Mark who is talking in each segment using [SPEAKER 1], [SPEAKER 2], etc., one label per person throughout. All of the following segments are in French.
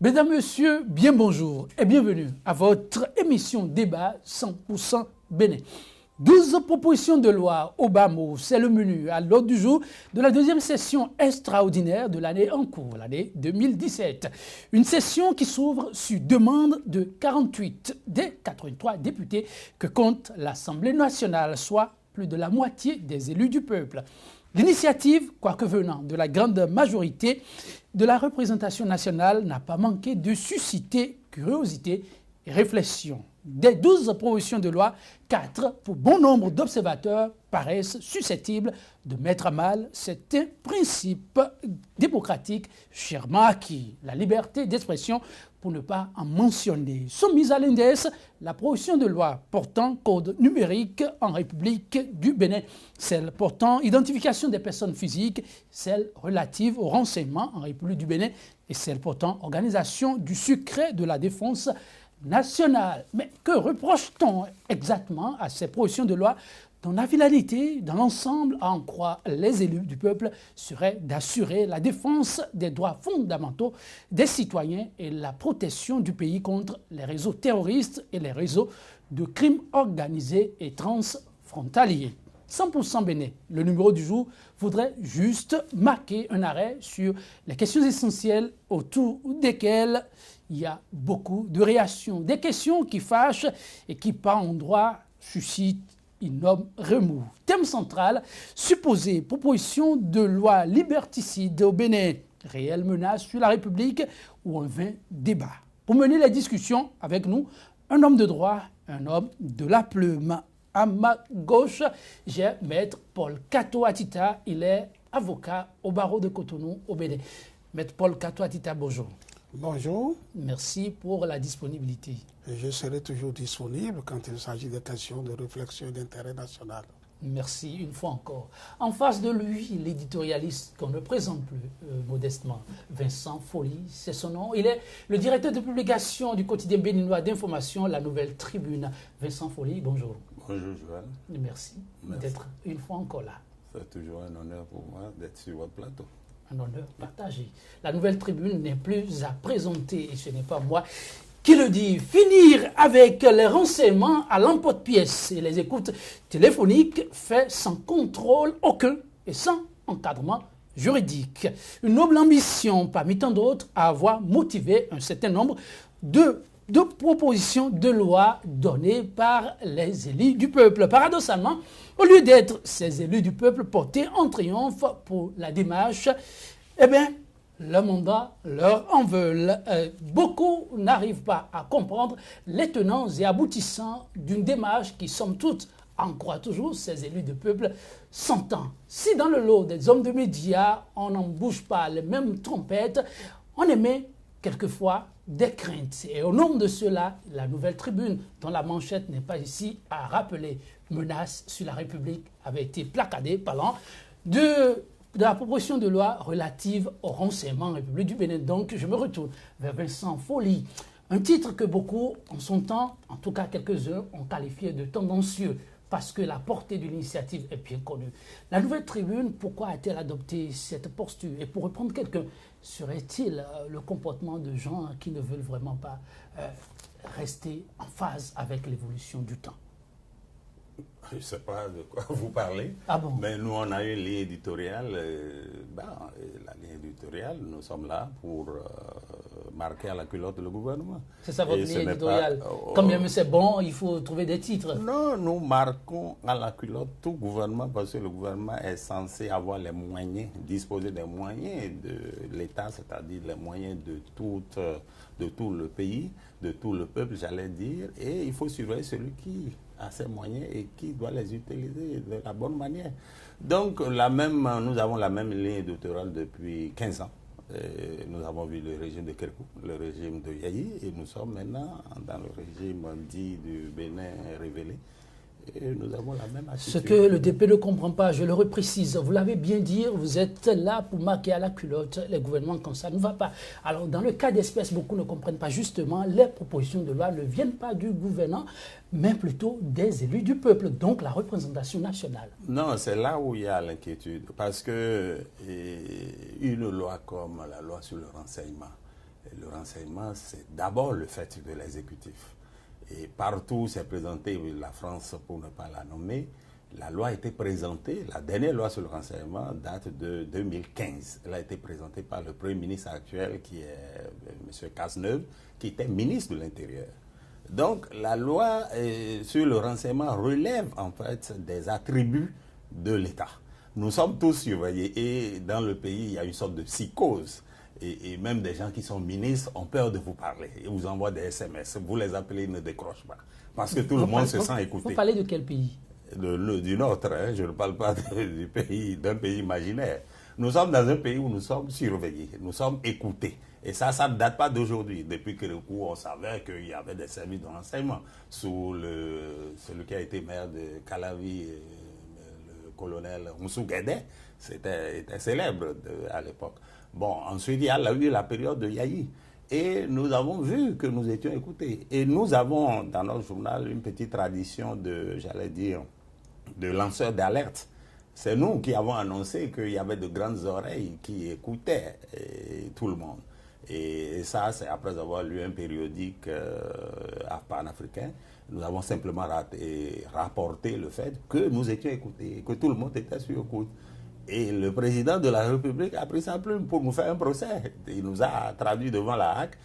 [SPEAKER 1] Mesdames, Messieurs, bien bonjour et bienvenue à votre émission Débat 100% Bénin. 12 propositions de loi au bas mot, c'est le menu à l'ordre du jour de la deuxième session extraordinaire de l'année en cours, l'année 2017. Une session qui s'ouvre sur demande de 48 des 83 députés que compte l'Assemblée nationale, soit plus de la moitié des élus du peuple. L'initiative, quoique venant de la grande majorité de la représentation nationale, n'a pas manqué de susciter curiosité et réflexion. Des 12 propositions de loi, 4 pour bon nombre d'observateurs paraissent susceptibles de mettre à mal cet principe démocratique chèrement acquis, la liberté d'expression pour ne pas en mentionner. Soumise à l'index, la proposition de loi portant code numérique en République du Bénin, celle portant identification des personnes physiques, celle relative au renseignement en République du Bénin et celle portant organisation du secret de la défense nationale. Mais que reproche-t-on exactement à ces propositions de loi dont la finalité, dans l'ensemble, à en croire les élus du peuple, serait d'assurer la défense des droits fondamentaux des citoyens et la protection du pays contre les réseaux terroristes et les réseaux de crimes organisés et transfrontaliers. 100% Bénin, le numéro du jour, voudrait juste marquer un arrêt sur les questions essentielles autour desquelles il y a beaucoup de réactions. Des questions qui fâchent et qui, par endroits, suscitent innomme remous. Thème central, supposée proposition de loi liberticide au Bénin, réelle menace sur la République ou un vain débat. Pour mener la discussion avec nous, un homme de droit, un homme de la plume. À ma gauche, j'ai Maître Paul Kato Atita, il est avocat au barreau de Cotonou au Bénin. Maître Paul Kato Atita, bonjour.
[SPEAKER 2] Bonjour.
[SPEAKER 1] Merci pour la disponibilité.
[SPEAKER 2] Je serai toujours disponible quand il s'agit de questions de réflexion d'intérêt national.
[SPEAKER 1] Merci une fois encore. En face de lui, l'éditorialiste qu'on ne présente plus modestement, Vincent Folly, c'est son nom. Il est le directeur de publication du quotidien béninois d'information, La Nouvelle Tribune. Vincent Folly, bonjour.
[SPEAKER 3] Bonjour Joël.
[SPEAKER 1] Merci d'être une fois encore là.
[SPEAKER 3] C'est toujours un honneur pour moi d'être sur votre plateau.
[SPEAKER 1] Un honneur partagé. La Nouvelle Tribune n'est plus à présenter, et ce n'est pas moi qui le dit. Finir avec les renseignements à l'emporte-pièce et les écoutes téléphoniques fait sans contrôle aucun et sans encadrement juridique. Une noble ambition parmi tant d'autres à avoir motivé un certain nombre de propositions de loi données par les élus du peuple. Paradoxalement, au lieu d'être ces élus du peuple portés en triomphe pour la démarche, eh bien, le mandat leur en veulent. Beaucoup n'arrivent pas à comprendre les tenants et aboutissants d'une démarche qui, somme toute, en croit toujours ces élus du peuple, s'entend. Si dans le lot des hommes de médias, on n'en bouge pas les mêmes trompettes, on émet quelquefois des craintes. Et au nom de cela, la Nouvelle Tribune, dont la manchette n'est pas ici à rappeler, menace sur la République, avait été placardée parlant de la proposition de loi relative au renseignement en République du Bénin. Donc, je me retourne vers Vincent Folly. Un titre que beaucoup, en son temps, en tout cas quelques-uns, ont qualifié de tendancieux, parce que la portée de l'initiative est bien connue. La Nouvelle Tribune, pourquoi a-t-elle adopté cette posture? Et pour répondre quelqu'un, serait-il le comportement de gens qui ne veulent vraiment pas rester en phase avec l'évolution du temps?
[SPEAKER 3] Je ne sais pas de quoi vous parlez, mais nous on a une ligne éditoriale. La ligne éditoriale, nous sommes là pour marquer à la culotte le gouvernement.
[SPEAKER 1] C'est ça votre ligne éditoriale. Comme bien c'est bon, il faut trouver des titres.
[SPEAKER 3] Non, nous marquons à la culotte tout gouvernement parce que le gouvernement est censé avoir les moyens, disposer des moyens de l'État, c'est-à-dire les moyens de tout le pays, de tout le peuple, j'allais dire, et il faut surveiller celui qui a ces moyens et qui doit les utiliser de la bonne manière. Donc, nous avons la même ligne éditoriale depuis 15 ans. Nous avons vu le régime de Kerkou, le régime de Yahi, et nous sommes maintenant dans le régime dit du Bénin révélé. Et nous avons la même attitude.
[SPEAKER 1] Ce que le DP ne comprend pas, je le reprécise, vous l'avez bien dit, vous êtes là pour marquer à la culotte les gouvernements comme ça ne va pas. Alors dans le cas d'espèce, beaucoup ne comprennent pas justement, les propositions de loi ne viennent pas du gouvernement, mais plutôt des élus du peuple, donc la représentation nationale.
[SPEAKER 3] Non, c'est là où il y a l'inquiétude, parce que une loi comme la loi sur le renseignement, Le renseignement, c'est d'abord le fait de l'exécutif. Et partout, c'est présenté, la France pour ne pas la nommer, la loi a été présentée, la dernière loi sur le renseignement date de 2015. Elle a été présentée par le Premier ministre actuel, qui est M. Cazeneuve, qui était ministre de l'Intérieur. Donc, la loi sur le renseignement relève en fait des attributs de l'État. Nous sommes tous surveillés et dans le pays, il y a une sorte de psychose. Et même des gens qui sont ministres ont peur de vous parler. Ils vous envoient des SMS. Vous les appelez, ils ne décrochent pas. Parce que tout le monde se sent écouté.
[SPEAKER 1] Vous parlez de quel pays?
[SPEAKER 3] Du nôtre, hein. Je ne parle pas d'un pays imaginaire. Nous sommes dans un pays où nous sommes surveillés, nous sommes écoutés. Et ça ne date pas d'aujourd'hui. Depuis que on savait qu'il y avait des services de renseignement. Sous celui qui a été maire de Calavi, le colonel Moussou Guédé, c'était célèbre à l'époque. Bon, ensuite, il y a eu la période de Yahi. Et nous avons vu que nous étions écoutés. Et nous avons, dans notre journal, une petite tradition de lanceurs d'alerte. C'est nous qui avons annoncé qu'il y avait de grandes oreilles qui écoutaient tout le monde. Et ça, c'est après avoir lu un périodique panafricain. Nous avons simplement rapporté le fait que nous étions écoutés, que tout le monde était sur écoute. Et le président de la République a pris sa plume pour nous faire un procès. Il nous a traduit devant la HAC.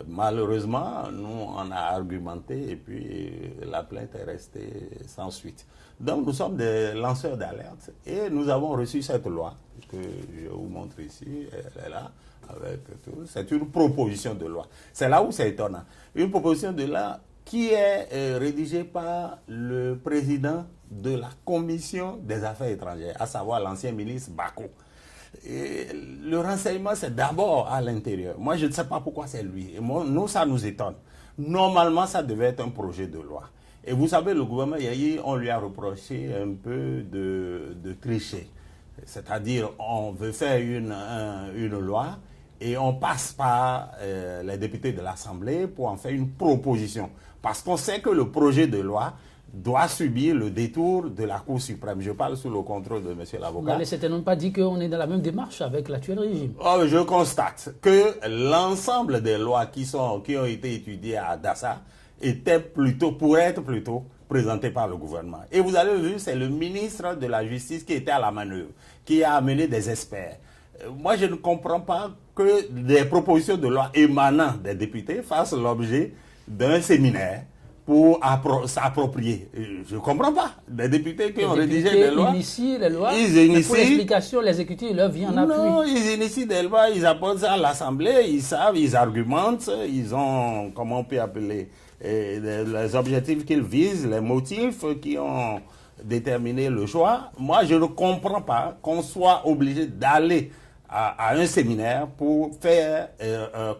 [SPEAKER 3] Malheureusement, nous, on a argumenté et puis la plainte est restée sans suite. Donc, nous sommes des lanceurs d'alerte et nous avons reçu cette loi que je vous montre ici. Elle est là avec tout. C'est une proposition de loi. C'est là où c'est étonnant. Une proposition de loi qui est rédigée par le président de la Commission des Affaires étrangères, à savoir l'ancien ministre Bako. Et le renseignement, c'est d'abord à l'intérieur. Moi, je ne sais pas pourquoi c'est lui. Et nous, ça nous étonne. Normalement, ça devait être un projet de loi. Et vous savez, le gouvernement Yahi, on lui a reproché un peu de tricher. C'est-à-dire, on veut faire une loi et on passe par les députés de l'Assemblée pour en faire une proposition. Parce qu'on sait que le projet de loi doit subir le détour de la Cour suprême. Je parle sous le contrôle de monsieur l'avocat. Vous
[SPEAKER 1] n'avez certainement pas dit qu'on est dans la même démarche avec l'actuel régime.
[SPEAKER 3] Oh, je constate que l'ensemble des lois qui ont été étudiées à Dassa pourraient être plutôt présentées par le gouvernement. Et vous avez vu, c'est le ministre de la Justice qui était à la manœuvre, qui a amené des experts. Moi, je ne comprends pas que des propositions de loi émanant des députés fassent l'objet d'un séminaire pour s'approprier. Je ne comprends pas. Des députés qui ont rédigé des lois.
[SPEAKER 1] Ils initient les lois.
[SPEAKER 3] Ils initient.
[SPEAKER 1] Pour l'explication, l'exécutif leur vient en appui.
[SPEAKER 3] Non, ils initient des lois, ils apportent ça à l'Assemblée, ils savent, ils argumentent, ils ont, comment on peut appeler, les objectifs qu'ils visent, les motifs qui ont déterminé le choix. Moi, je ne comprends pas qu'on soit obligé d'aller à un séminaire pour faire,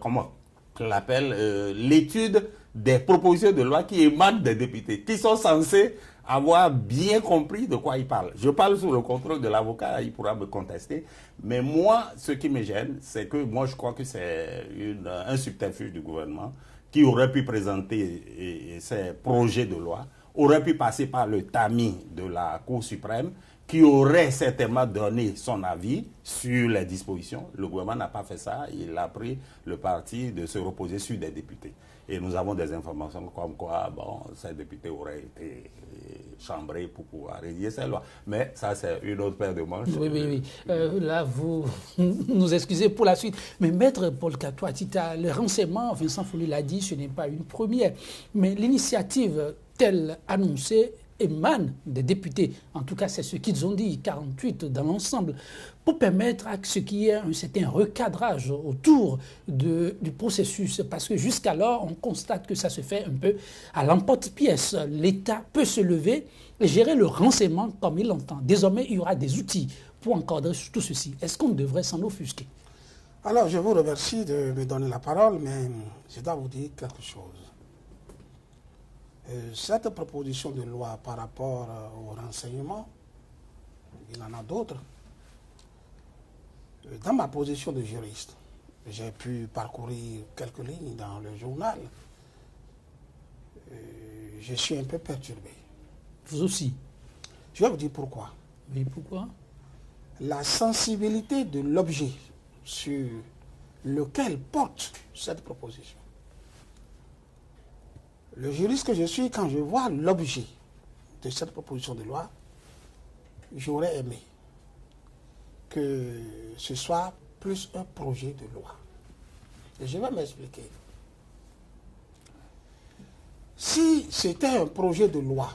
[SPEAKER 3] comment on l'appelle, l'étude des propositions de loi qui émanent des députés, qui sont censés avoir bien compris de quoi ils parlent. Je parle sous le contrôle de l'avocat, il pourra me contester. Mais moi, ce qui me gêne, c'est que moi, je crois que c'est un subterfuge du gouvernement qui aurait pu présenter ces projets de loi, aurait pu passer par le tamis de la Cour suprême, qui aurait certainement donné son avis sur les dispositions. Le gouvernement n'a pas fait ça. Il a pris le parti de se reposer sur des députés. Et nous avons des informations comme quoi, bon, ces députés auraient été chambrés pour pouvoir rédiger ces lois. Mais ça, c'est une autre paire de manches.
[SPEAKER 1] Oui. Là, vous nous excusez pour la suite. Mais Maître Paul Katoa-Tita, le renseignement, Vincent Folli l'a dit, ce n'est pas une première. Mais l'initiative telle annoncée émane des députés. En tout cas, c'est ce qu'ils ont dit, 48 dans l'ensemble, pour permettre à ce qu'il y ait un certain recadrage autour du processus. Parce que jusqu'alors, on constate que ça se fait un peu à l'emporte-pièce. L'État peut se lever et gérer le renseignement comme il l'entend. Désormais, il y aura des outils pour encadrer tout ceci. Est-ce qu'on devrait s'en offusquer?
[SPEAKER 2] Alors, je vous remercie de me donner la parole, mais je dois vous dire quelque chose. Cette proposition de loi par rapport au renseignement, il y en a d'autres. Dans ma position de juriste, j'ai pu parcourir quelques lignes dans le journal. Je suis un peu perturbé.
[SPEAKER 1] Vous aussi?
[SPEAKER 2] Je vais vous dire pourquoi.
[SPEAKER 1] Oui, pourquoi?
[SPEAKER 2] La sensibilité de l'objet sur lequel porte cette proposition. Le juriste que je suis, quand je vois l'objet de cette proposition de loi, j'aurais aimé que ce soit plus un projet de loi. Et je vais m'expliquer. Si c'était un projet de loi,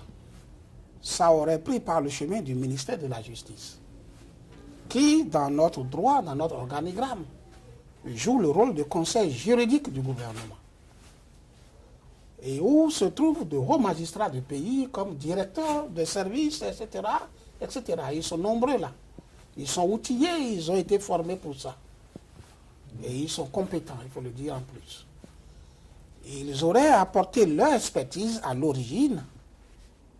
[SPEAKER 2] ça aurait pris par le chemin du ministère de la Justice, qui, dans notre droit, dans notre organigramme, joue le rôle de conseil juridique du gouvernement. Et où se trouvent de hauts magistrats du pays, comme directeurs de services, etc., etc. Ils sont nombreux là. Ils sont outillés, ils ont été formés pour ça. Et ils sont compétents, il faut le dire en plus. Ils auraient apporté leur expertise à l'origine,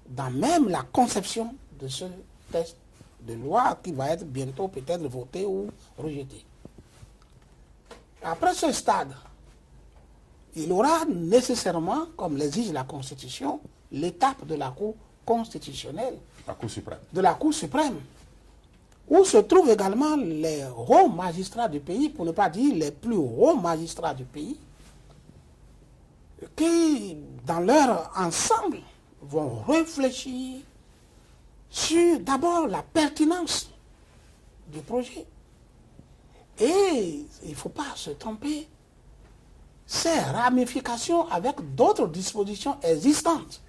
[SPEAKER 2] dans même la conception de ce texte de loi qui va être bientôt peut-être voté ou rejeté. Après ce stade, il aura nécessairement, comme l'exige la Constitution, l'étape de la Cour constitutionnelle,
[SPEAKER 3] La Cour suprême.
[SPEAKER 2] de la Cour suprême, où se trouvent également les hauts magistrats du pays, pour ne pas dire les plus hauts magistrats du pays, qui, dans leur ensemble, vont réfléchir sur d'abord la pertinence du projet. Et il ne faut pas se tromper, ses ramifications avec d'autres dispositions existantes.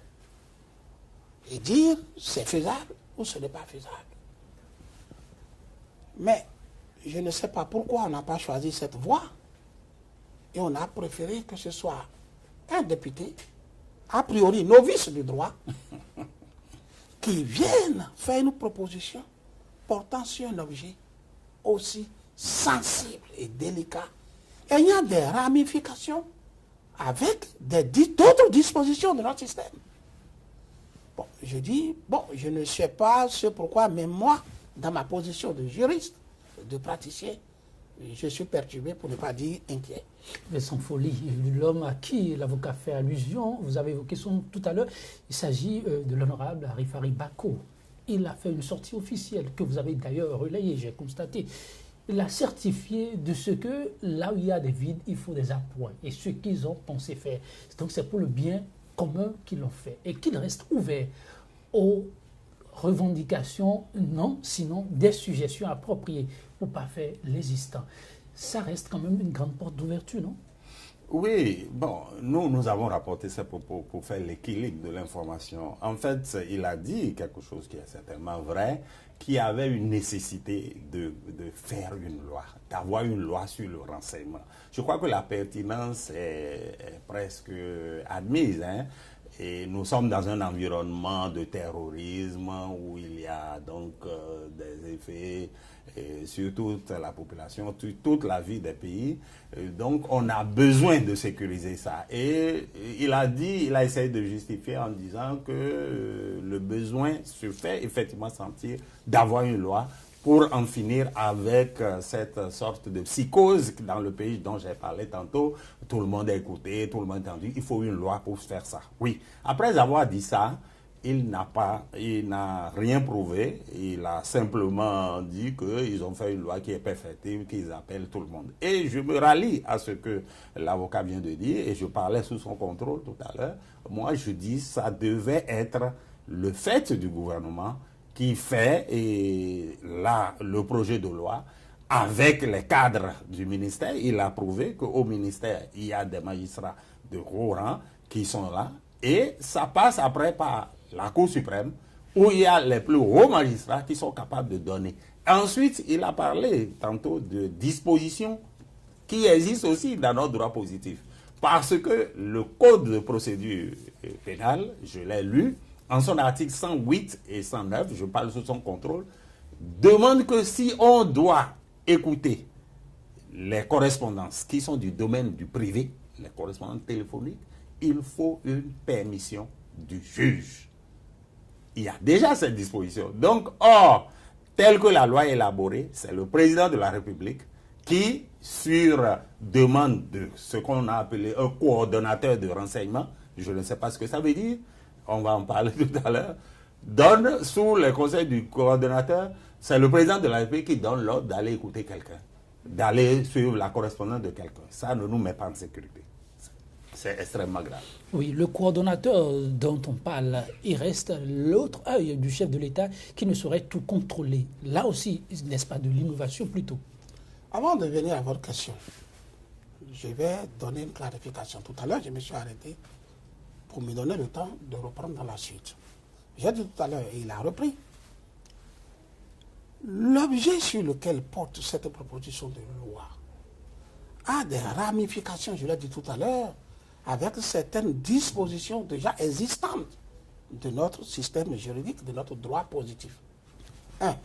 [SPEAKER 2] Et dire c'est faisable ou ce n'est pas faisable. Mais je ne sais pas pourquoi on n'a pas choisi cette voie. Et on a préféré que ce soit un député, a priori novice du droit, qui vienne faire une proposition portant sur un objet aussi sensible et délicat, ayant des ramifications avec d'autres dispositions de notre système. Bon, je dis, bon, je ne sais pas ce pourquoi, mais moi, dans ma position de juriste, de praticien, je suis perturbé, pour ne pas dire inquiet.
[SPEAKER 1] Mais sans folie, l'homme à qui l'avocat fait allusion, vous avez évoqué son nom tout à l'heure, il s'agit de l'honorable Arifari Bako. Il a fait une sortie officielle que vous avez d'ailleurs relayée, j'ai constaté. Il a certifié de ce que là où il y a des vides, il faut des appoints. Et ce qu'ils ont pensé faire. Donc c'est pour le bien commun qu'ils l'ont fait. Et qu'ils restent ouverts aux revendications, non, sinon des suggestions appropriées pour ne pas faire l'existant. Ça reste quand même une grande porte d'ouverture, non?
[SPEAKER 3] Oui, bon, nous avons rapporté ça pour faire l'équilibre de l'information. En fait, il a dit quelque chose qui est certainement vrai, qu'il y avait une nécessité de faire une loi, d'avoir une loi sur le renseignement. Je crois que la pertinence est presque admise, hein. Et nous sommes dans un environnement de terrorisme où il y a donc des effets sur toute la population, sur toute la vie des pays. Donc on a besoin de sécuriser ça. Et il a essayé de justifier en disant que le besoin se fait effectivement sentir d'avoir une loi pour en finir avec cette sorte de psychose dans le pays dont j'ai parlé tantôt. Tout le monde a écouté, tout le monde a entendu. Il faut une loi pour faire ça. Oui. Après avoir dit ça, il n'a rien prouvé. Il a simplement dit qu'ils ont fait une loi qui est perfectible, qu'ils appellent tout le monde. Et je me rallie à ce que l'avocat vient de dire, et je parlais sous son contrôle tout à l'heure. Moi, je dis ça devait être le fait du gouvernement qui fait le projet de loi avec les cadres du ministère. Il a prouvé qu'au ministère, il y a des magistrats de haut rang qui sont là. Et ça passe après par la Cour suprême, où il y a les plus hauts magistrats qui sont capables de donner. Ensuite, il a parlé tantôt de dispositions qui existent aussi dans notre droit positif. Parce que le Code de procédure pénale, je l'ai lu, en son article 108 et 109, je parle sous son contrôle, demande que si on doit écouter les correspondances qui sont du domaine du privé, les correspondances téléphoniques, il faut une permission du juge. Il y a déjà cette disposition. Donc, tel que la loi est élaborée, c'est le président de la République qui, sur demande de ce qu'on a appelé un coordonnateur de renseignement, je ne sais pas ce que ça veut dire, on va en parler tout à l'heure, donne sous le conseil du coordonnateur, c'est le président de la République qui donne l'ordre d'aller écouter quelqu'un. d'aller suivre la correspondance de quelqu'un. Ça ne nous met pas en sécurité. C'est extrêmement grave.
[SPEAKER 1] Oui, le coordonnateur dont on parle, il reste l'autre œil du chef de l'État qui ne saurait tout contrôler. Là aussi, n'est-ce pas de l'innovation plutôt?
[SPEAKER 2] Avant de venir à votre question, je vais donner une clarification. Tout à l'heure, je me suis arrêté pour me donner le temps de reprendre dans la suite. J'ai dit tout à l'heure, et il a repris. L'objet sur lequel porte cette proposition de loi a des ramifications, je l'ai dit tout à l'heure, avec certaines dispositions déjà existantes de notre système juridique, de notre droit positif. Un,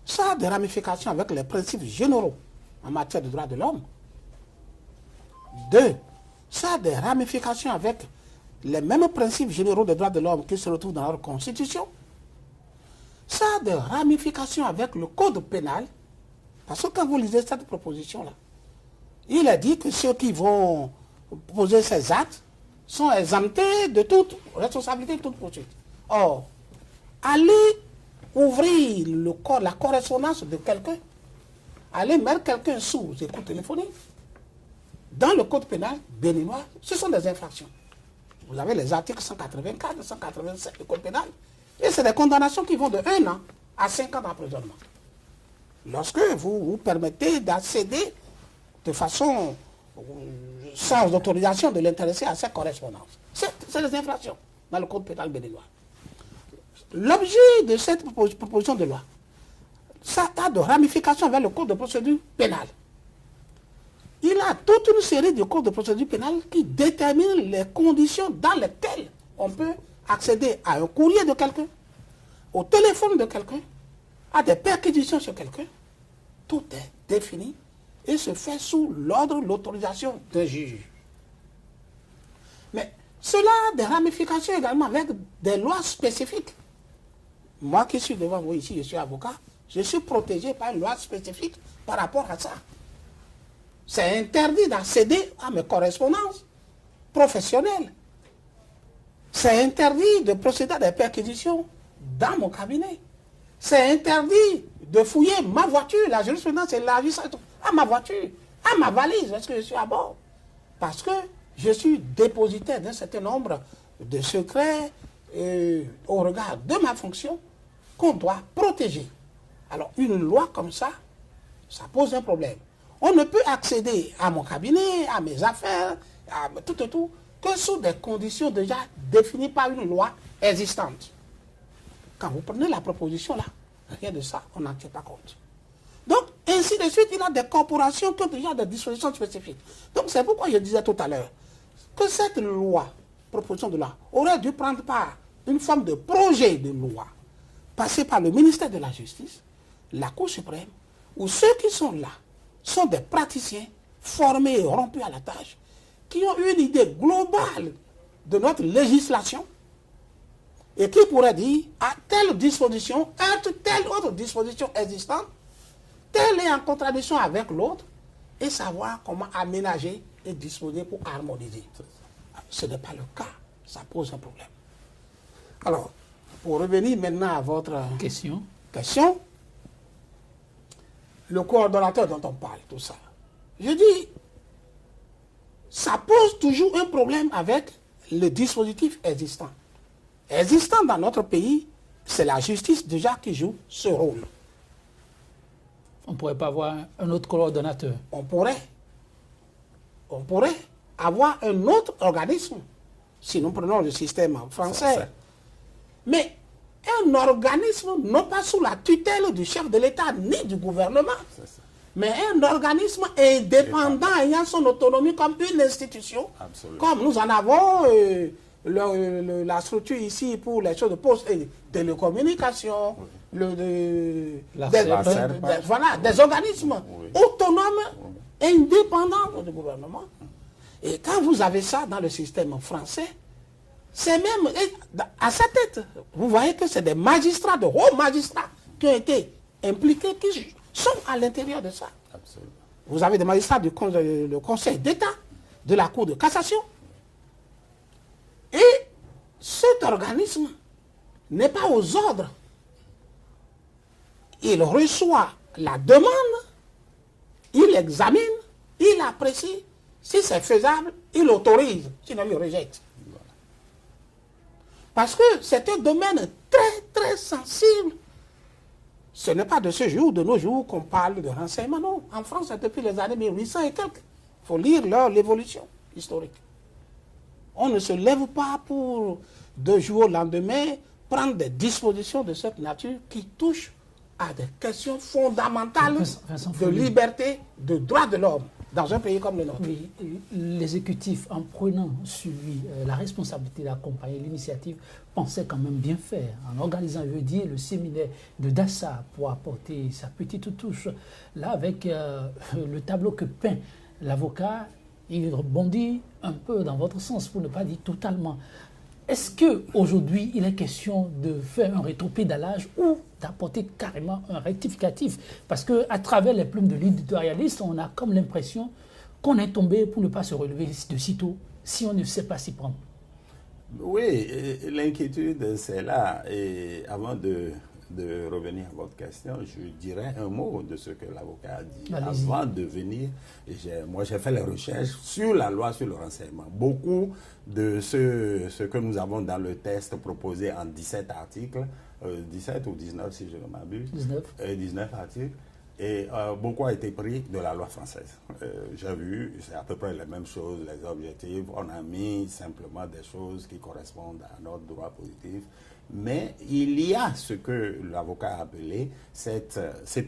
[SPEAKER 2] ça a des ramifications avec les principes généraux en matière de droits de l'homme. Deux, ça a des ramifications avec les mêmes principes généraux des droits de l'homme qui se retrouvent dans notre Constitution. Ça a des ramifications avec le Code pénal, parce que quand vous lisez cette proposition-là, il est dit que ceux qui vont poser ces actes sont exemptés de toute responsabilité, de toute poursuite. Or, aller ouvrir la correspondance de quelqu'un, aller mettre quelqu'un sous écoute téléphonique, dans le Code pénal béninois, ce sont des infractions. Vous avez les articles 184, 187 du Code pénal, et c'est des condamnations qui vont de 1 an à 5 ans d'emprisonnement. Lorsque vous permettez d'accéder de façon sans autorisation de l'intéressé à cette correspondance. C'est des infractions dans le Code pénal béninois. L'objet de cette proposition de loi, ça a de ramifications avec le Code de procédure pénale. Il a toute une série de codes de procédure pénale qui déterminent les conditions dans lesquelles on peut accéder à un courrier de quelqu'un, au téléphone de quelqu'un, à des perquisitions sur quelqu'un. Tout est défini et se fait sous l'ordre, l'autorisation d'un juge. Mais cela a des ramifications également avec des lois spécifiques. Moi qui suis devant vous ici, je suis avocat, je suis protégé par une loi spécifique par rapport à ça. C'est interdit d'accéder à mes correspondances professionnelles. C'est interdit de procéder à des perquisitions dans mon cabinet. C'est interdit de fouiller ma voiture. La jurisprudence élargit ça à ma voiture, à ma valise, parce que je suis à bord. Parce que je suis dépositaire d'un certain nombre de secrets au regard de ma fonction qu'on doit protéger. Alors une loi comme ça, ça pose un problème. On ne peut accéder à mon cabinet, à mes affaires, à tout, que sous des conditions déjà définies par une loi existante. Quand vous prenez la proposition là, rien de ça, on n'en tient pas compte. Donc, ainsi de suite, il y a des corporations qui ont déjà des dispositions spécifiques. Donc, c'est pourquoi je disais tout à l'heure que cette loi, proposition de loi, aurait dû prendre part d'une forme de projet de loi, passer par le ministère de la Justice, la Cour suprême, où ceux qui sont là sont des praticiens formés et rompus à la tâche, qui ont une idée globale de notre législation et qui pourraient dire à telle disposition, entre telle autre disposition existante, telle est en contradiction avec l'autre, et savoir comment aménager et disposer pour harmoniser. Ce n'est pas le cas, ça pose un problème. Alors, pour revenir maintenant à votre question, le coordonnateur dont on parle, tout ça, je dis, ça pose toujours un problème avec le dispositif existant. Existant dans notre pays, c'est la justice déjà qui joue ce rôle.
[SPEAKER 1] On ne pourrait pas avoir un autre coordonnateur.
[SPEAKER 2] On pourrait avoir un autre organisme, si nous prenons le système français. Mais un organisme non pas sous la tutelle du chef de l'État ni du gouvernement, mais un organisme indépendant ayant son autonomie comme une institution. Absolument. Comme nous en avons la structure ici pour les choses de poste et télécommunications, des organismes autonomes, indépendants du gouvernement. Et quand vous avez ça dans le système français, c'est même à sa tête. Vous voyez que c'est des magistrats, de hauts magistrats qui ont été impliqués, qui sont à l'intérieur de ça. Absolument. Vous avez des magistrats du Conseil d'État, de la Cour de cassation. Et cet organisme n'est pas aux ordres. Il reçoit la demande, il il examine, il apprécie, si c'est faisable, il autorise, sinon il rejette. Parce que c'est un domaine très, très sensible. Ce n'est pas de ce jour, de nos jours, qu'on parle de renseignement, non. En France, c'est depuis les années 1800 et quelques. Il faut lire l'évolution historique. On ne se lève pas pour, de jour au lendemain, prendre des dispositions de cette nature qui touchent à des questions fondamentales de liberté, de droits de l'homme dans un pays comme le nôtre.
[SPEAKER 1] Oui, l'exécutif, en prenant sur lui la responsabilité d'accompagner l'initiative, pensait quand même bien faire, en organisant, je veux dire, le séminaire de Dassa pour apporter sa petite touche. Là, avec le tableau que peint l'avocat, il rebondit un peu dans votre sens, pour ne pas dire totalement. Est-ce qu'aujourd'hui, il est question de faire un rétropédalage ou d'apporter carrément un rectificatif? Parce qu'à travers les plumes de l'éditorialiste, on a comme l'impression qu'on est tombé pour ne pas se relever de sitôt si on ne sait pas s'y prendre.
[SPEAKER 3] Oui, l'inquiétude, c'est là. Et avant de revenir à votre question, je dirais un mot de ce que l'avocat a dit. Avant de venir, moi j'ai fait les recherches sur la loi sur le renseignement. Beaucoup de ce que nous avons dans le test proposé en 17 articles, 17 ou 19 si je ne m'abuse, 19 articles, et beaucoup a été pris de la loi française. J'ai vu, c'est à peu près la même chose, les objectifs, on a mis simplement des choses qui correspondent à notre droit positif. Mais il y a ce que l'avocat a appelé cet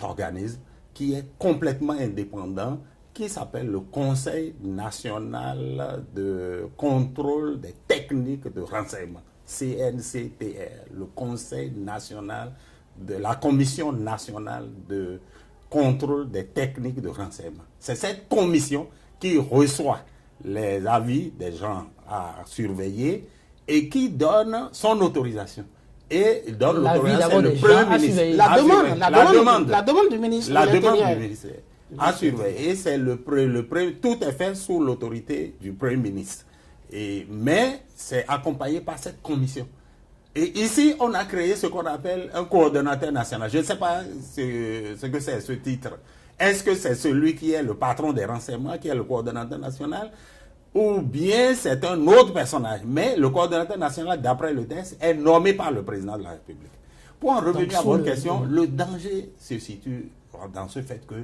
[SPEAKER 3] organisme qui est complètement indépendant, qui s'appelle le Conseil national de contrôle des techniques de renseignement, CNCTR, le Conseil national de la Commission nationale de contrôle des techniques de renseignement. C'est cette commission qui reçoit les avis des gens à surveiller et qui donne son autorisation. Et il donne l'autorisation, c'est le Premier ministre.
[SPEAKER 2] La demande du ministre.
[SPEAKER 3] La demande du ministère à surveiller. Et c'est tout est fait sous l'autorité du Premier ministre. Mais c'est accompagné par cette commission. Et ici, on a créé ce qu'on appelle un coordonnateur national. Je ne sais pas ce que c'est ce titre. Est-ce que c'est celui qui est le patron des renseignements, qui est le coordonnateur national, ou bien c'est un autre personnage? Mais le coordonnateur national, d'après le texte, est nommé par le président de la République. Pour en revenir à votre question, le danger se situe dans ce fait que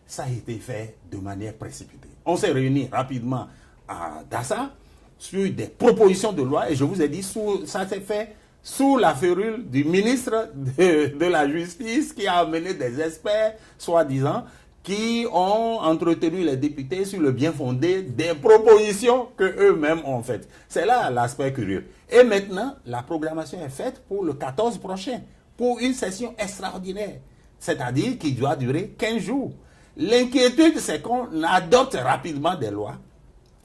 [SPEAKER 3] ça a été fait de manière précipitée. On s'est réunis rapidement à Dassa sur des propositions de loi, et je vous ai dit, ça s'est fait sous la férule du ministre de la Justice qui a amené des experts, soi-disant, qui ont entretenu les députés sur le bien fondé des propositions qu'eux-mêmes ont faites. C'est là l'aspect curieux. Et maintenant, la programmation est faite pour le 14 prochain, pour une session extraordinaire, c'est-à-dire qui doit durer 15 jours. L'inquiétude, c'est qu'on adopte rapidement des lois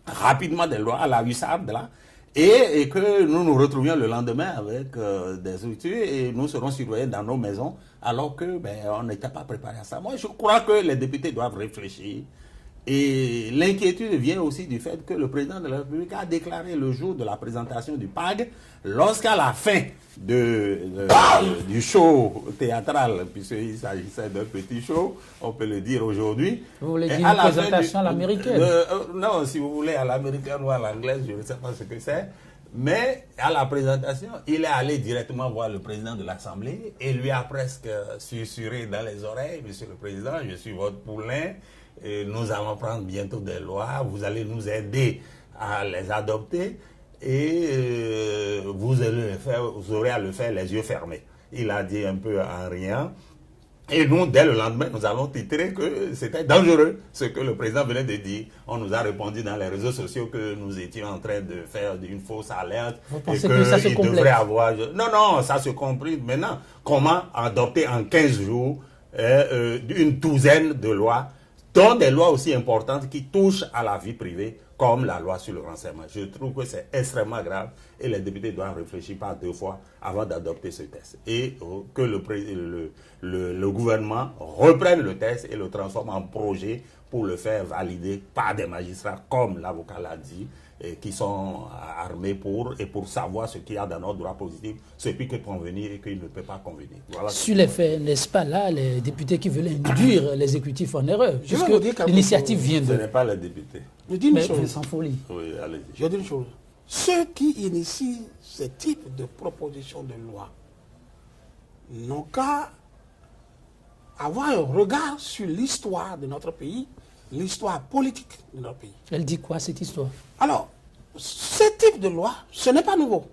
[SPEAKER 3] à la hussarde, là, et que nous nous retrouvions le lendemain avec des structures et nous serons surveillés dans nos maisons alors que on n'était pas préparé à ça. Moi, je crois que les députés doivent réfléchir. Et l'inquiétude vient aussi du fait que le président de la République a déclaré le jour de la présentation du PAG, lorsqu'à la fin du show théâtral, puisqu'il s'agissait d'un petit show, on peut le dire aujourd'hui.
[SPEAKER 1] Vous voulez dire une présentation à l'américaine?
[SPEAKER 3] Non, si vous voulez à l'américaine ou à l'anglaise, je ne sais pas ce que c'est. Mais à la présentation, il est allé directement voir le président de l'Assemblée et lui a presque susurré dans les oreilles: Monsieur le Président, je suis votre poulain. Et nous allons prendre bientôt des lois, vous allez nous aider à les adopter et vous aurez à le faire les yeux fermés. Il a dit un peu en riant. Et nous, dès le lendemain, nous allons titrer que c'était dangereux ce que le président venait de dire. On nous a répondu dans les réseaux sociaux que nous étions en train de faire une fausse alerte.
[SPEAKER 1] Vous pensez que ça se complète?
[SPEAKER 3] Non, ça se complique. Maintenant, comment adopter en 15 jours une douzaine de lois, dont des lois aussi importantes qui touchent à la vie privée, comme la loi sur le renseignement? Je trouve que c'est extrêmement grave et les députés doivent réfléchir par deux fois avant d'adopter ce texte. Et que le gouvernement reprenne le texte et le transforme en projet pour le faire valider par des magistrats, comme l'avocat l'a dit, et qui sont armés pour savoir ce qu'il y a dans notre droit positif, ce qui peut convenir et qui ne peut pas convenir. Voilà.
[SPEAKER 1] Sur les faits, n'est-ce pas là les députés qui veulent induire l'exécutif en erreur?
[SPEAKER 2] Je vais vous dire
[SPEAKER 1] Puisque l'initiative vient
[SPEAKER 3] Ce
[SPEAKER 1] de...
[SPEAKER 3] n'est pas les députés.
[SPEAKER 2] Je dis une
[SPEAKER 1] Mais
[SPEAKER 2] chose.
[SPEAKER 1] sans folie.
[SPEAKER 3] Oui, allez-y.
[SPEAKER 2] Je dis une chose. Ceux qui initient ce type de proposition de loi n'ont qu'à avoir un regard sur l'histoire de notre pays, l'histoire politique de notre pays.
[SPEAKER 1] Elle dit quoi, cette histoire?
[SPEAKER 2] Alors, ce type de loi, ce n'est pas nouveau.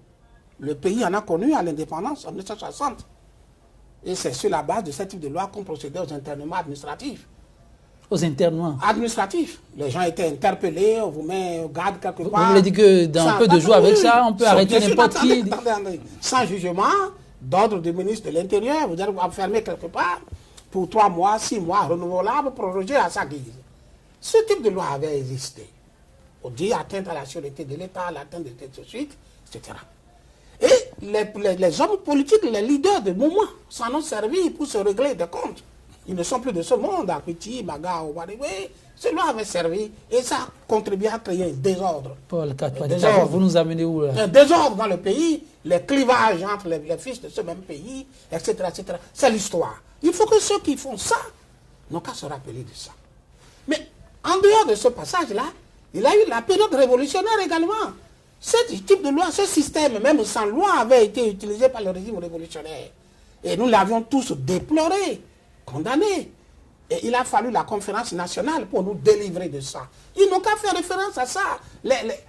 [SPEAKER 2] Le pays en a connu à l'indépendance en 1960. Et c'est sur la base de ce type de loi qu'on procédait aux internements administratifs.
[SPEAKER 1] Aux internements.
[SPEAKER 2] Administratifs. Les gens étaient interpellés, on vous met au garde quelque part.
[SPEAKER 1] Vous voulez dire que dans un peu de jours avec ça, on peut arrêter n'importe qui?
[SPEAKER 2] Attendez. Sans jugement, d'ordre du ministre de l'Intérieur, vous allez vous enfermer quelque part pour 3 mois, 6 mois, renouvelable, prorogé à sa guise. Ce type de loi avait existé. On dit atteinte à la sûreté de l'État, l'atteinte de telle suite, etc. Et les hommes politiques, les leaders de moment, s'en ont servi pour se régler des comptes. Ils ne sont plus de ce monde, Akuti, Baga, Ouadéwé. Cela avait servi et ça a contribué à créer un désordre.
[SPEAKER 1] Paul Katouadita, vous nous amenez où là?
[SPEAKER 2] Un désordre dans le pays, les clivages entre les fils de ce même pays, etc. etc. C'est l'histoire. Il faut que ceux qui font ça n'ont qu'à se rappeler de ça. Mais en dehors de ce passage-là, il y a eu la période révolutionnaire également. Ce type de loi, ce système, même sans loi, avait été utilisé par le régime révolutionnaire. Et nous l'avions tous déploré, condamné. Et il a fallu la conférence nationale pour nous délivrer de ça. Ils n'ont qu'à faire référence à ça.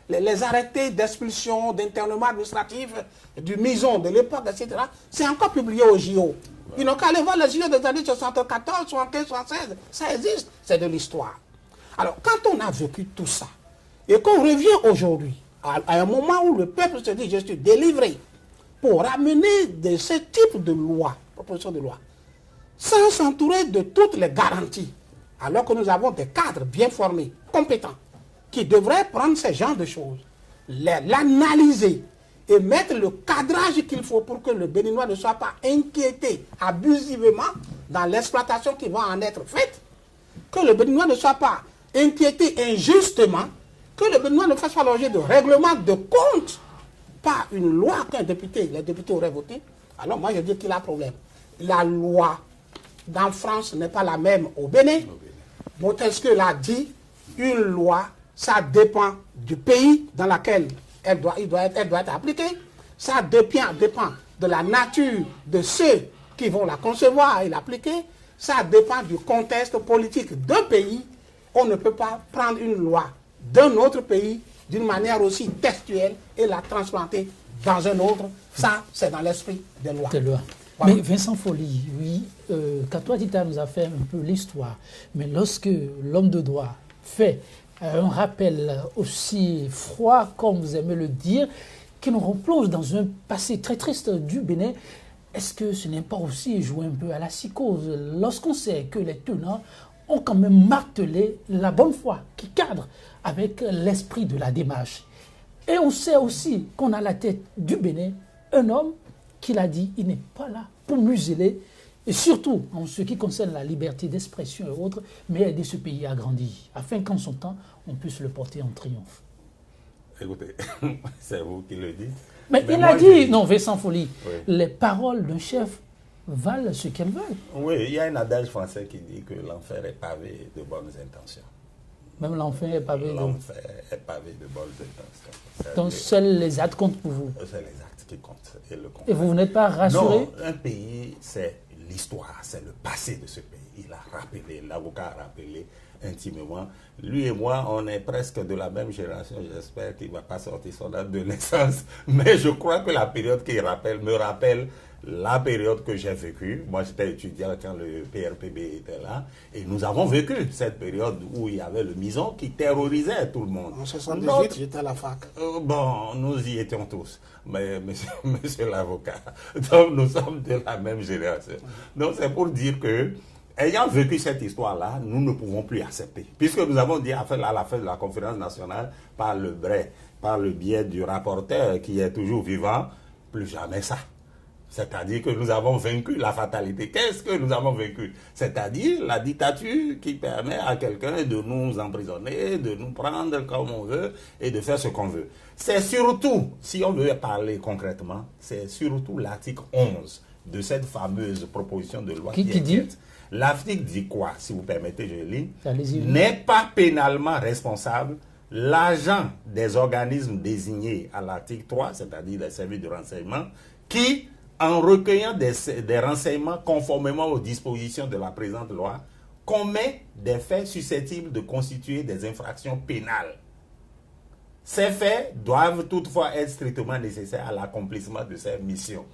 [SPEAKER 2] Les arrêtés d'expulsion, d'internement administratif, du Mison de l'époque, etc. C'est encore publié au JO. Ils n'ont qu'à aller voir les JO des années 74, 75, 76. Ça existe, c'est de l'histoire. Alors, quand on a vécu tout ça, et qu'on revient aujourd'hui, à un moment où le peuple se dit, je suis délivré, pour ramener de ce type de loi, proposition de loi, sans s'entourer de toutes les garanties, alors que nous avons des cadres bien formés, compétents, qui devraient prendre ce genre de choses, l'analyser et mettre le cadrage qu'il faut pour que le Béninois ne soit pas inquiété abusivement dans l'exploitation qui va en être faite, que le Béninois ne soit pas inquiété injustement, que le Béninois ne fasse pas l'objet de règlement de compte par une loi qu'un député, les députés auraient voté. Alors moi je dis qu'il y a un problème. La loi dans France n'est pas la même au Bénin. Montesquieu l'a dit, une loi, ça dépend du pays dans lequel elle doit être appliquée. Ça dépend de la nature de ceux qui vont la concevoir et l'appliquer. Ça dépend du contexte politique d'un pays. On ne peut pas prendre une loi d'un autre pays d'une manière aussi textuelle et la transplanter dans un autre. Ça, c'est dans l'esprit des lois.
[SPEAKER 1] Voilà. Mais Vincent Folly, oui, Katouadita nous a fait un peu l'histoire. Mais lorsque l'homme de droit fait un rappel aussi froid, comme vous aimez le dire, qui nous replonge dans un passé très triste du Bénin, est-ce que ce n'est pas aussi jouer un peu à la psychose lorsqu'on sait que les tenants ont quand même martelé la bonne foi qui cadre avec l'esprit de la démarche. Et on sait aussi qu'on a à la tête du Bénin un homme qui l'a dit, il n'est pas là pour museler, et surtout en ce qui concerne la liberté d'expression et autres, mais aider ce pays à grandir, afin qu'en son temps, on puisse le porter en triomphe.
[SPEAKER 3] Écoutez, c'est vous qui le dites.
[SPEAKER 1] Mais il a dit, non, Vincent Folly, oui. Les paroles d'un chef valent ce qu'elles veulent.
[SPEAKER 3] Oui, il y a un adage français qui dit que l'enfer est pavé de bonnes intentions.
[SPEAKER 1] Même l'enfer est pavé
[SPEAKER 3] de bonnes intentions.
[SPEAKER 1] Donc seuls les actes comptent pour vous.
[SPEAKER 3] C'est les actes qui comptent.
[SPEAKER 1] Et vous n'êtes pas rassuré?
[SPEAKER 3] Non, un pays, c'est l'histoire, c'est le passé de ce pays. Il a rappelé, l'avocat a rappelé intimement. Lui et moi, on est presque de la même génération. J'espère qu'il ne va pas sortir son date de naissance. Mais je crois que la période qu'il rappelle me rappelle la période que j'ai vécue. Moi, j'étais étudiant quand le PRPB était là. Et nous avons vécu cette période où il y avait le Mison qui terrorisait tout le monde.
[SPEAKER 2] En 78, j'étais à la fac.
[SPEAKER 3] Bon, nous y étions tous. Mais monsieur l'avocat, donc nous sommes de la même génération. Donc c'est pour dire que, ayant vécu cette histoire-là, nous ne pouvons plus accepter. Puisque nous avons dit à la fin de la conférence nationale, par le biais du rapporteur qui est toujours vivant, plus jamais ça. C'est-à-dire que nous avons vaincu la fatalité. Qu'est-ce que nous avons vaincu? C'est-à-dire la dictature qui permet à quelqu'un de nous emprisonner, de nous prendre comme on veut et de faire ce qu'on veut. C'est surtout, si on veut parler concrètement, c'est surtout l'article 11 de cette fameuse proposition de loi
[SPEAKER 1] qui dit?
[SPEAKER 3] L'article dit quoi? Si vous permettez, je lis.
[SPEAKER 1] Allez-y.
[SPEAKER 3] N'est pas pénalement responsable l'agent des organismes désignés à l'article 3, c'est-à-dire les services de renseignement, qui, en recueillant des renseignements conformément aux dispositions de la présente loi, commet des faits susceptibles de constituer des infractions pénales. Ces faits doivent toutefois être strictement nécessaires à l'accomplissement de ces missions.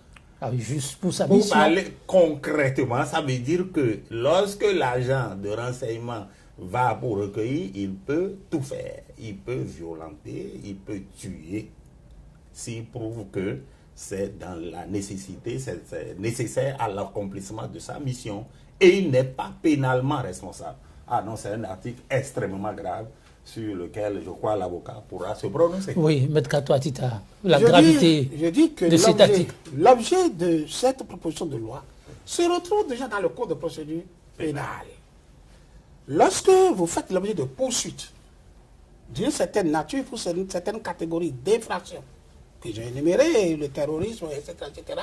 [SPEAKER 1] Ah oui, juste pour sa
[SPEAKER 3] Pour
[SPEAKER 1] mission.
[SPEAKER 3] parler concrètement, ça veut dire que lorsque l'agent de renseignement va pour recueillir, il peut tout faire. Il peut violenter, il peut tuer, s'il prouve que c'est dans la nécessité, c'est nécessaire à l'accomplissement de sa mission, et il n'est pas pénalement responsable. Ah non, c'est un article extrêmement grave sur lequel, je crois, l'avocat pourra se prononcer.
[SPEAKER 1] Oui, Maître Kato Atita, la gravité
[SPEAKER 2] je dis que
[SPEAKER 1] de cet article.
[SPEAKER 2] l'objet de cette proposition de loi se retrouve déjà dans le code de procédure pénale. Lorsque vous faites l'objet de poursuites d'une certaine nature pour une certaine catégorie d'infractions que j'ai énumérées, le terrorisme, etc.,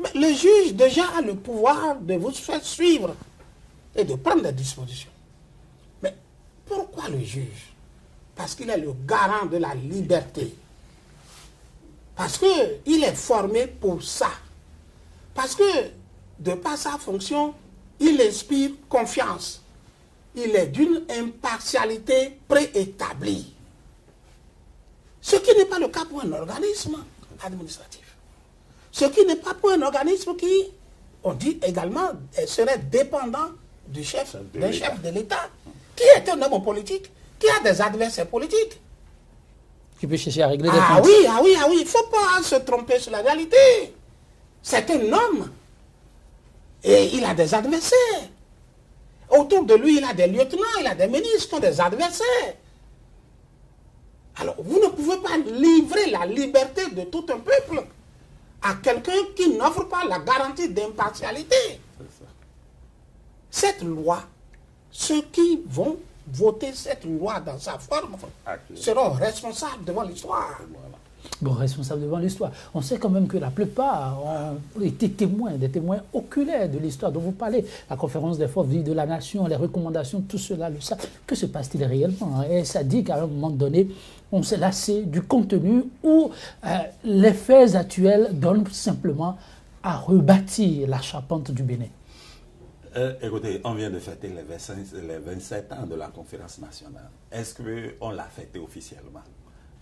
[SPEAKER 2] mais le juge déjà a le pouvoir de vous faire suivre et de prendre des dispositions. Mais pourquoi le juge? Parce qu'il est le garant de la liberté. Parce qu'il est formé pour ça. Parce que, de par sa fonction, il inspire confiance. Il est d'une impartialité préétablie. Ce qui n'est pas le cas pour un organisme administratif. Ce qui n'est pas pour un organisme qui, on dit également, serait dépendant du chef, d'un chef de l'État, qui est un homme politique, qui a des adversaires politiques.
[SPEAKER 1] Qui peut chercher à régler des
[SPEAKER 2] Ah
[SPEAKER 1] comptes.
[SPEAKER 2] oui, il ne faut pas se tromper sur la réalité. C'est un homme. Et il a des adversaires. Autour de lui, il a des lieutenants, il a des ministres qui ont des adversaires. Alors, vous ne pouvez pas livrer la liberté de tout un peuple à quelqu'un qui n'offre pas la garantie d'impartialité. Cette loi, ceux qui vont voter cette loi dans sa forme seront responsables devant l'histoire.
[SPEAKER 1] Bon, responsable devant l'histoire. On sait quand même que la plupart ont été témoins, des témoins oculaires de l'histoire dont vous parlez. La conférence des forces vives de la nation, les recommandations, tout cela le savent. Que se passe-t-il réellement? Et ça dit qu'à un moment donné, on s'est lassé du contenu où les faits actuels donnent simplement à rebâtir la charpente du Bénin.
[SPEAKER 3] Écoutez, on vient de fêter les 27 ans de la conférence nationale. Est-ce qu'on l'a fêté officiellement?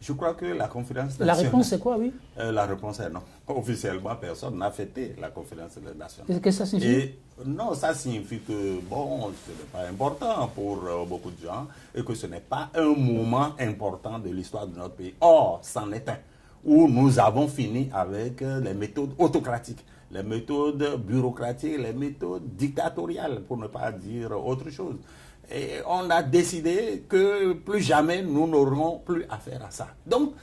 [SPEAKER 3] Je crois que la conférence nationale...
[SPEAKER 1] La réponse est quoi, oui?
[SPEAKER 3] La réponse est non. Officiellement, personne n'a fêté la conférence nationale.
[SPEAKER 1] Qu'est-ce que ça signifie?
[SPEAKER 3] Et non, ça signifie que, bon, ce n'est pas important pour beaucoup de gens et que ce n'est pas un moment important de l'histoire de notre pays. Or, c'en est un où nous avons fini avec les méthodes autocratiques, les méthodes bureaucratiques, les méthodes dictatoriales, pour ne pas dire autre chose. Et on a décidé que plus jamais nous n'aurons plus affaire à ça. Donc,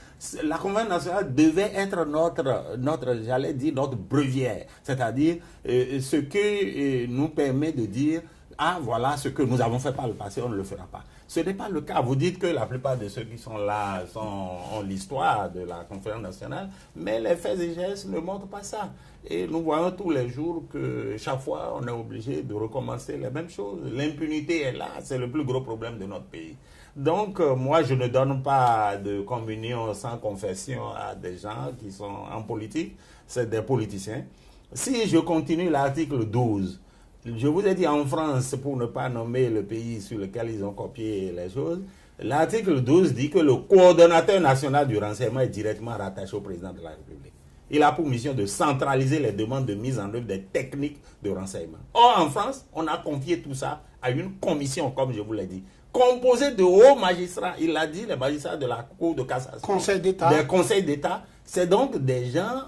[SPEAKER 3] la Conférence nationale devait être notre j'allais dire, notre breviaire. C'est-à-dire ce qui nous permet de dire, ah, voilà ce que nous avons fait par le passé, on ne le fera pas. Ce n'est pas le cas. Vous dites que la plupart de ceux qui sont là ont l'histoire de la Conférence nationale, mais les faits et gestes ne montrent pas ça. Et nous voyons tous les jours que chaque fois, on est obligé de recommencer les mêmes choses. L'impunité est là, c'est le plus gros problème de notre pays. Donc, moi, je ne donne pas de communion sans confession à des gens qui sont en politique, c'est des politiciens. Si je continue l'article 12, je vous ai dit en France, pour ne pas nommer le pays sur lequel ils ont copié les choses, l'article 12 dit que le coordonnateur national du renseignement est directement rattaché au président de la République. Il a pour mission de centraliser les demandes de mise en œuvre des techniques de renseignement. Or, en France, on a confié tout ça à une commission, comme je vous l'ai dit, composée de hauts magistrats. Il a dit, les magistrats de la Cour de cassation.
[SPEAKER 2] Conseil d'État.
[SPEAKER 3] Des conseils d'État. C'est donc des gens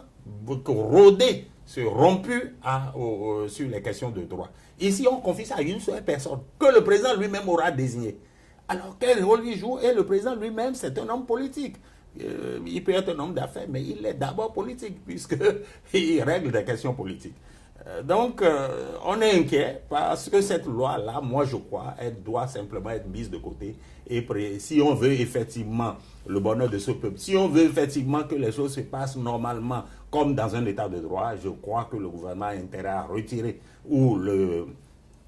[SPEAKER 3] rodés, rompus sur les questions de droit. Ici, on confie ça à une seule personne, que le président lui-même aura désigné. Alors, quel rôle il joue? Et le président lui-même, c'est un homme politique. Il peut être un homme d'affaires, mais il est d'abord politique, puisqu'il règle des questions politiques. Donc, on est inquiet parce que cette loi-là, moi je crois, elle doit simplement être mise de côté. Et si on veut effectivement le bonheur de ce peuple, si on veut effectivement que les choses se passent normalement comme dans un état de droit, je crois que le gouvernement a intérêt à retirer, ou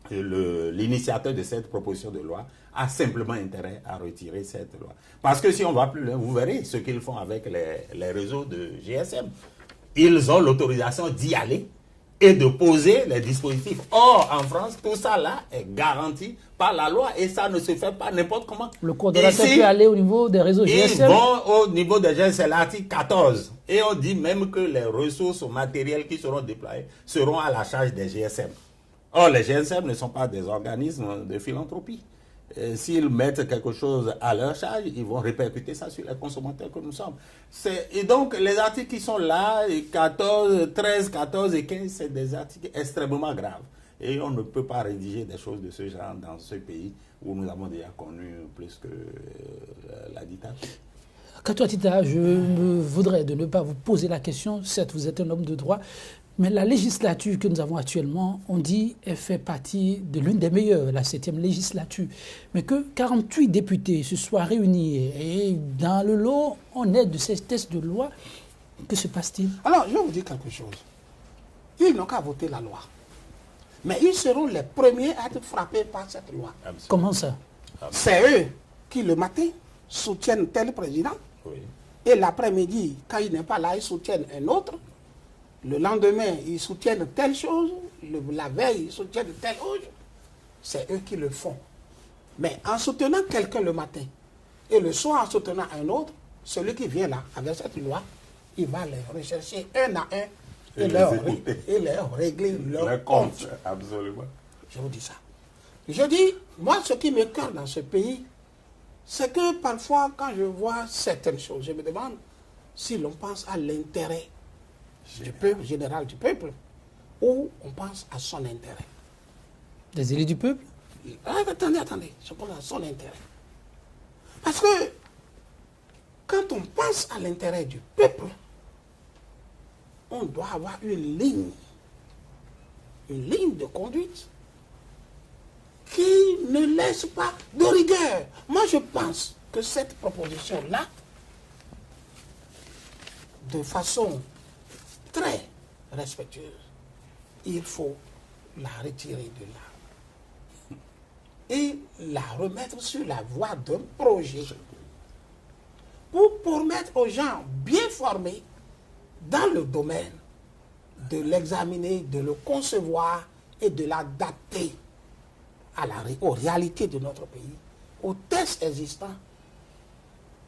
[SPEAKER 3] l'initiateur de cette proposition de loi a simplement intérêt à retirer cette loi. Parce que si on va plus loin, vous verrez ce qu'ils font avec les réseaux de GSM. Ils ont l'autorisation d'y aller et de poser les dispositifs. Or, en France, tout ça là est garanti par la loi et ça ne se fait pas n'importe comment.
[SPEAKER 1] Le coordonnateur peut aller au niveau des réseaux GSM.
[SPEAKER 3] Ils vont au niveau des GSM, c'est l'article 14. Et on dit même que les ressources matérielles qui seront déployées seront à la charge des GSM. Or, les GSM ne sont pas des organismes de philanthropie. S'ils mettent quelque chose à leur charge, ils vont répercuter ça sur les consommateurs que nous sommes. Et donc, les articles qui sont là, 14, 13, 14 et 15, c'est des articles extrêmement graves. Et on ne peut pas rédiger des choses de ce genre dans ce pays où nous avons déjà connu plus que la dictature.
[SPEAKER 1] Kato Atita, je me voudrais de ne pas vous poser la question, certes vous êtes un homme de droit, mais la législature que nous avons actuellement, on dit, elle fait partie de l'une des meilleures, la 7e législature. Mais que 48 députés se soient réunis et dans le lot, on est de ces tests de loi, que se passe-t-il?
[SPEAKER 2] Alors, je vais vous dire quelque chose. Ils n'ont qu'à voter la loi. Mais ils seront les premiers à être frappés par cette loi.
[SPEAKER 3] Absolument.
[SPEAKER 1] Comment ça?
[SPEAKER 2] C'est eux qui, le matin, soutiennent tel président.
[SPEAKER 3] Oui.
[SPEAKER 2] Et l'après-midi, quand il n'est pas là, ils soutiennent un autre. Le lendemain, ils soutiennent telle chose. La veille, ils soutiennent telle chose. C'est eux qui le font. Mais en soutenant quelqu'un le matin et le soir en soutenant un autre, celui qui vient là avec cette loi, il va les rechercher un à un et leur régler leur compte.
[SPEAKER 3] Absolument.
[SPEAKER 2] Je vous dis ça. Je dis, moi, ce qui me m'écoeure dans ce pays, c'est que parfois, quand je vois certaines choses, je me demande si l'on pense à l'intérêt du peuple, général du peuple, ou on pense à son intérêt.
[SPEAKER 1] Des élus du peuple?
[SPEAKER 2] Attendez, je pense à son intérêt. Parce que quand on pense à l'intérêt du peuple, on doit avoir une ligne de conduite qui ne laisse pas de rigueur. Moi, je pense que cette proposition-là, de façon très respectueuse, il faut la retirer de là et la remettre sur la voie d'un projet pour permettre aux gens bien formés dans le domaine de l'examiner, de le concevoir et de l'adapter aux réalités de notre pays, aux tests existants,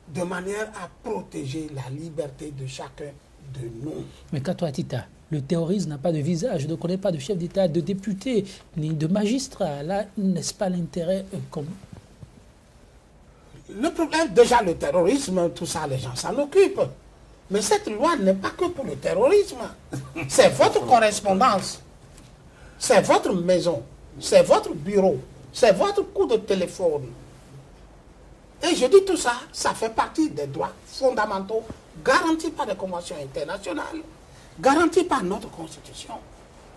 [SPEAKER 2] de manière à protéger la liberté de chacun de nous.
[SPEAKER 1] Mais Kato Atita, le terrorisme n'a pas de visage, ne connaît pas de chef d'État, de député, ni de magistrat. Là, n'est-ce pas l'intérêt commun?
[SPEAKER 2] Le problème, déjà le terrorisme, tout ça, les gens s'en occupent. Mais cette loi n'est pas que pour le terrorisme. C'est votre correspondance. C'est votre maison. C'est votre bureau. C'est votre coup de téléphone. Et je dis tout ça, ça fait partie des droits fondamentaux garantis par les conventions internationales, garantis par notre Constitution.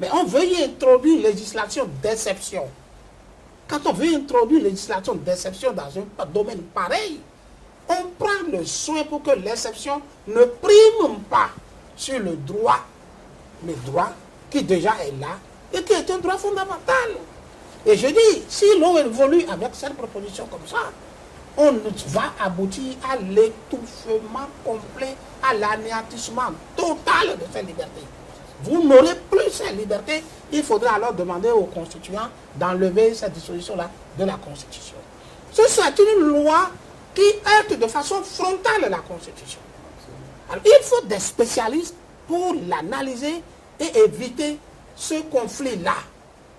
[SPEAKER 2] Mais on veut y introduire une législation d'exception. Quand on veut introduire une législation d'exception dans un domaine pareil, on prend le soin pour que l'exception ne prime pas sur le droit qui déjà est là et qui est un droit fondamental. Et je dis, si l'on évolue avec cette proposition comme ça, on va aboutir à l'étouffement complet, à l'anéantissement total de ces libertés. Vous n'aurez plus ces libertés, il faudra alors demander aux constituants d'enlever cette disposition-là de la Constitution. C'est une loi qui heurte de façon frontale la Constitution. Alors, il faut des spécialistes pour l'analyser et éviter ce conflit-là.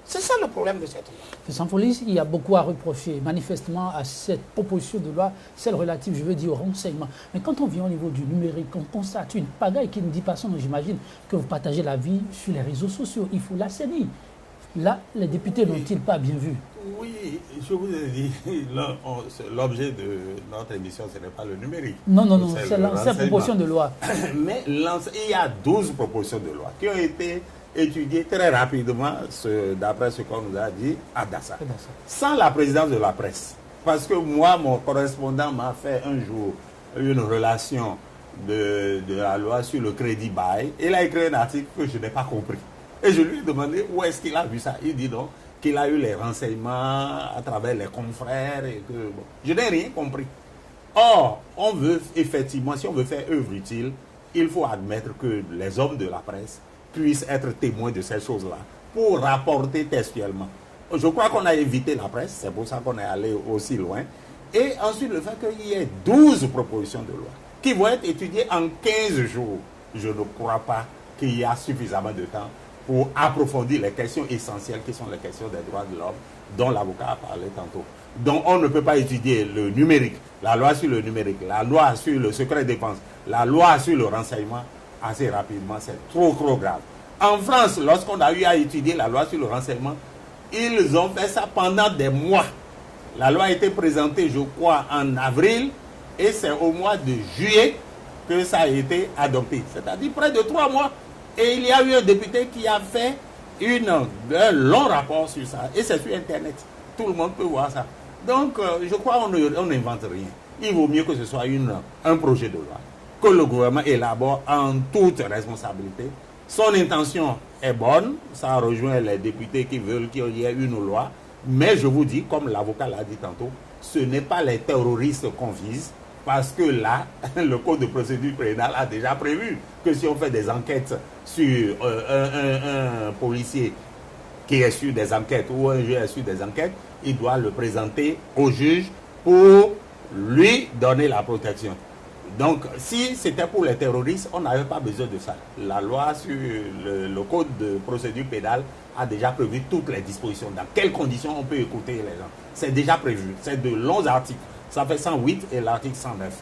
[SPEAKER 2] C'est ça le problème de cette loi.
[SPEAKER 1] Sans folie, il y a beaucoup à reprocher manifestement à cette proposition de loi, celle relative, je veux dire, au renseignement. Mais quand on vient au niveau du numérique, on constate une pagaille qui ne dit pas son nom. J'imagine que vous partagez la vie sur les réseaux sociaux. Il faut l'assainir. Là, les députés n'ont-ils pas bien vu?
[SPEAKER 3] Oui, je vous ai dit, l'objet de notre émission, ce n'est pas le numérique.
[SPEAKER 1] Non, c'est l'ancienne proposition de loi.
[SPEAKER 3] Mais il y a 12 propositions de loi qui ont été étudiées très rapidement, d'après ce qu'on nous a dit, à Dassa. Sans la présidence de la presse. Parce que moi, mon correspondant m'a fait un jour une relation de la loi sur le crédit bail. Il a écrit un article que je n'ai pas compris. Et je lui ai demandé où est-ce qu'il a vu ça. Il dit non, qu'il a eu les renseignements à travers les confrères. Et que, bon, je n'ai rien compris. Or, on veut effectivement, si on veut faire œuvre utile, il faut admettre que les hommes de la presse puissent être témoins de ces choses-là pour rapporter textuellement. Je crois qu'on a évité la presse, c'est pour ça qu'on est allé aussi loin. Et ensuite, le fait qu'il y ait 12 propositions de loi qui vont être étudiées en 15 jours, je ne crois pas qu'il y a suffisamment de temps pour approfondir les questions essentielles qui sont les questions des droits de l'homme dont l'avocat a parlé tantôt. Donc on ne peut pas étudier le numérique, la loi sur le numérique, la loi sur le secret défense, la loi sur le renseignement assez rapidement, c'est trop grave. En France, lorsqu'on a eu à étudier la loi sur le renseignement, ils ont fait ça pendant des mois. La loi a été présentée, je crois, en avril, et c'est au mois de juillet que ça a été adopté. C'est-à-dire près de 3 mois. Et il y a eu un député qui a fait un long rapport sur ça. Et c'est sur Internet. Tout le monde peut voir ça. Donc, je crois qu'on n'invente rien. Il vaut mieux que ce soit un projet de loi que le gouvernement élabore en toute responsabilité. Son intention est bonne. Ça rejoint les députés qui veulent qu'il y ait une loi. Mais je vous dis, comme l'avocat l'a dit tantôt, ce n'est pas les terroristes qu'on vise. Parce que là, le code de procédure pénale a déjà prévu que si on fait des enquêtes sur un policier qui est sur des enquêtes ou un juge est sur des enquêtes, il doit le présenter au juge pour lui donner la protection. Donc, si c'était pour les terroristes, on n'avait pas besoin de ça. La loi sur le code de procédure pénale a déjà prévu toutes les dispositions. Dans quelles conditions on peut écouter les gens. C'est déjà prévu. C'est de longs articles. Ça fait 108 et l'article 109.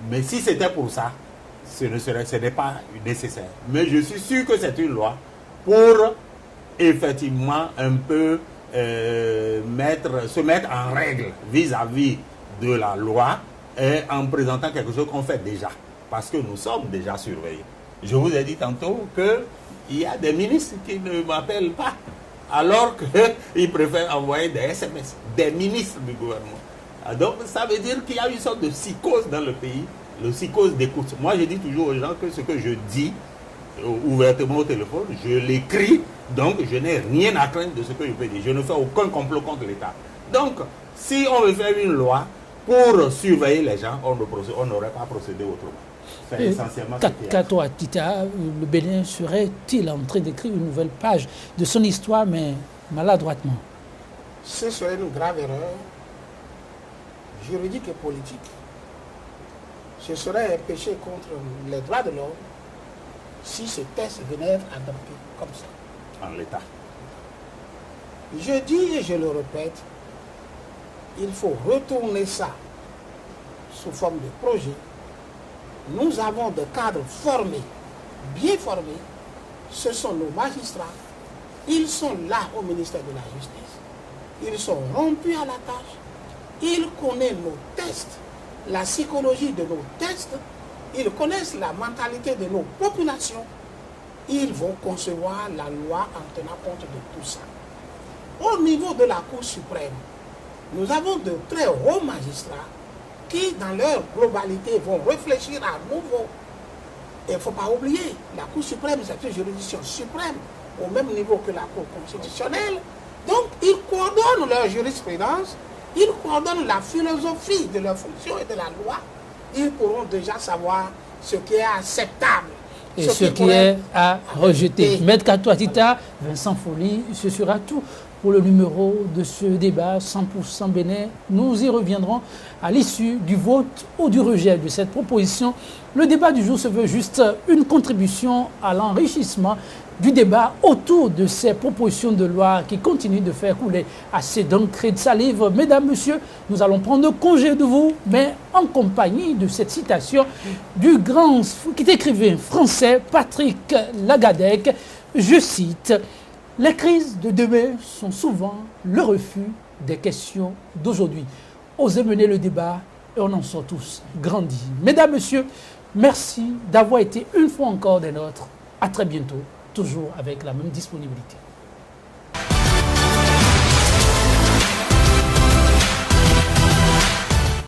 [SPEAKER 3] Mais si c'était pour ça, ce n'est pas nécessaire. Mais je suis sûr que c'est une loi pour effectivement un peu se mettre en règle vis-à-vis de la loi et en présentant quelque chose qu'on fait déjà. Parce que nous sommes déjà surveillés. Je vous ai dit tantôt qu'il y a des ministres qui ne m'appellent pas alors qu'ils préfèrent envoyer des SMS. Des ministres du gouvernement. Donc, ça veut dire qu'il y a une sorte de psychose dans le pays, le psychose d'écoute. Moi, je dis toujours aux gens que ce que je dis ouvertement au téléphone, je l'écris, donc je n'ai rien à craindre de ce que je peux dire. Je ne fais aucun complot contre l'État. Donc, si on veut faire une loi pour surveiller les gens, on n'aurait pas procédé autrement. C'est essentiellement ce qu'il y a.
[SPEAKER 1] Kato Tita, le Bénin serait-il en train d'écrire une nouvelle page de son histoire, mais maladroitement?
[SPEAKER 2] Ce serait une grave erreur juridique et politique. Ce serait un péché contre les droits de l'homme si ce texte venait être adopté comme ça.
[SPEAKER 3] En l'état.
[SPEAKER 2] Je dis et je le répète, il faut retourner ça sous forme de projet. Nous avons des cadres formés, bien formés. Ce sont nos magistrats. Ils sont là au ministère de la Justice. Ils sont rompus à la tâche. Ils connaissent nos tests, la psychologie de nos tests, ils connaissent la mentalité de nos populations. Ils vont concevoir la loi en tenant compte de tout ça. Au niveau de la Cour suprême, nous avons de très hauts magistrats qui, dans leur globalité, vont réfléchir à nouveau. Et il ne faut pas oublier, la Cour suprême, c'est une juridiction suprême, au même niveau que la Cour constitutionnelle. Donc, ils coordonnent leur jurisprudence. Ils coordonnent la philosophie de leur fonction et de la loi. Ils pourront déjà savoir ce qui est acceptable.
[SPEAKER 1] Et ce qui est à rejeter. Maître Kato Tita, Vincent Folly, ce sera tout pour le numéro de ce débat 100% Bénin. Nous y reviendrons à l'issue du vote ou du rejet de cette proposition. Le débat du jour se veut juste une contribution à l'enrichissement du débat autour de ces propositions de loi qui continuent de faire couler assez d'encre de salive. Mesdames, Messieurs, nous allons prendre congé de vous, mais en compagnie de cette citation du grand écrivain français Patrick Lagadec. Je cite: Les crises de demain sont souvent le refus des questions d'aujourd'hui. Osez mener le débat et on en sort tous grandis. Mesdames, Messieurs, merci d'avoir été une fois encore des nôtres. À très bientôt, toujours avec la même disponibilité.